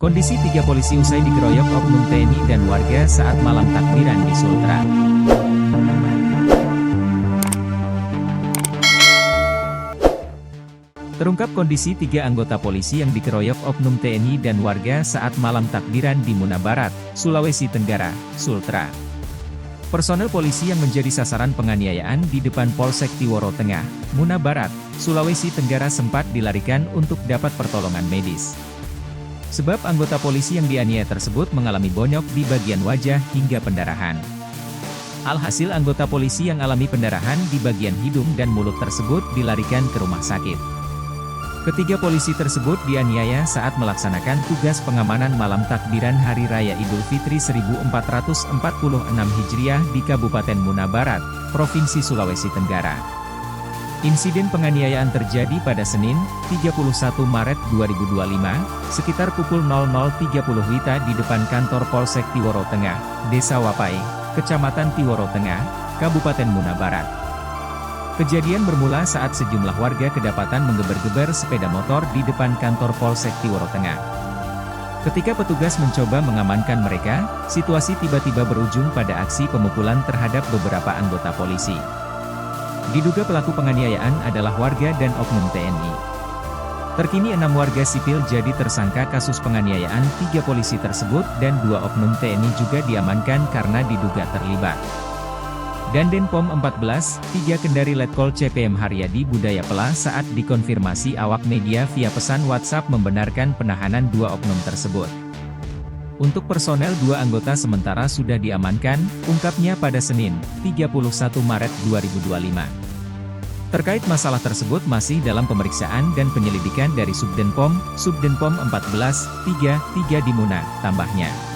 Kondisi tiga polisi usai dikeroyok oknum TNI dan warga saat malam takbiran di Sultra. Terungkap kondisi tiga anggota polisi yang dikeroyok oknum TNI dan warga saat malam takbiran di Muna Barat, Sulawesi Tenggara, Sultra. Personel polisi yang menjadi sasaran penganiayaan di depan Polsek Tiworo Tengah, Muna Barat, Sulawesi Tenggara sempat dilarikan untuk dapat pertolongan medis. Sebab anggota polisi yang dianiaya tersebut mengalami bonyok di bagian wajah hingga pendarahan. Alhasil anggota polisi yang alami pendarahan di bagian hidung dan mulut tersebut dilarikan ke rumah sakit. Ketiga polisi tersebut dianiaya saat melaksanakan tugas pengamanan malam takbiran Hari Raya Idul Fitri 1446 Hijriah di Kabupaten Muna Barat, Provinsi Sulawesi Tenggara. Insiden penganiayaan terjadi pada Senin, 31 Maret 2025, sekitar pukul 00.30 WITA di depan kantor Polsek Tiworo Tengah, Desa Wapai, Kecamatan Tiworo Tengah, Kabupaten Muna Barat. Kejadian bermula saat sejumlah warga kedapatan menggeber-geber sepeda motor di depan kantor Polsek Tiworo Tengah. Ketika petugas mencoba mengamankan mereka, situasi tiba-tiba berujung pada aksi pemukulan terhadap beberapa anggota polisi. Diduga pelaku penganiayaan adalah warga dan oknum TNI. Terkini 6 warga sipil jadi tersangka kasus penganiayaan 3 polisi tersebut dan 2 oknum TNI juga diamankan karena diduga terlibat. Dan Denpom 14, 3 Kendari Letkol CPM Haryadi Budaya Pela saat dikonfirmasi awak media via pesan WhatsApp membenarkan penahanan 2 oknum tersebut. Untuk personel 2 anggota sementara sudah diamankan, ungkapnya pada Senin, 31 Maret 2025. Terkait masalah tersebut masih dalam pemeriksaan dan penyelidikan dari Subdenpom 14, 3 di Muna, tambahnya.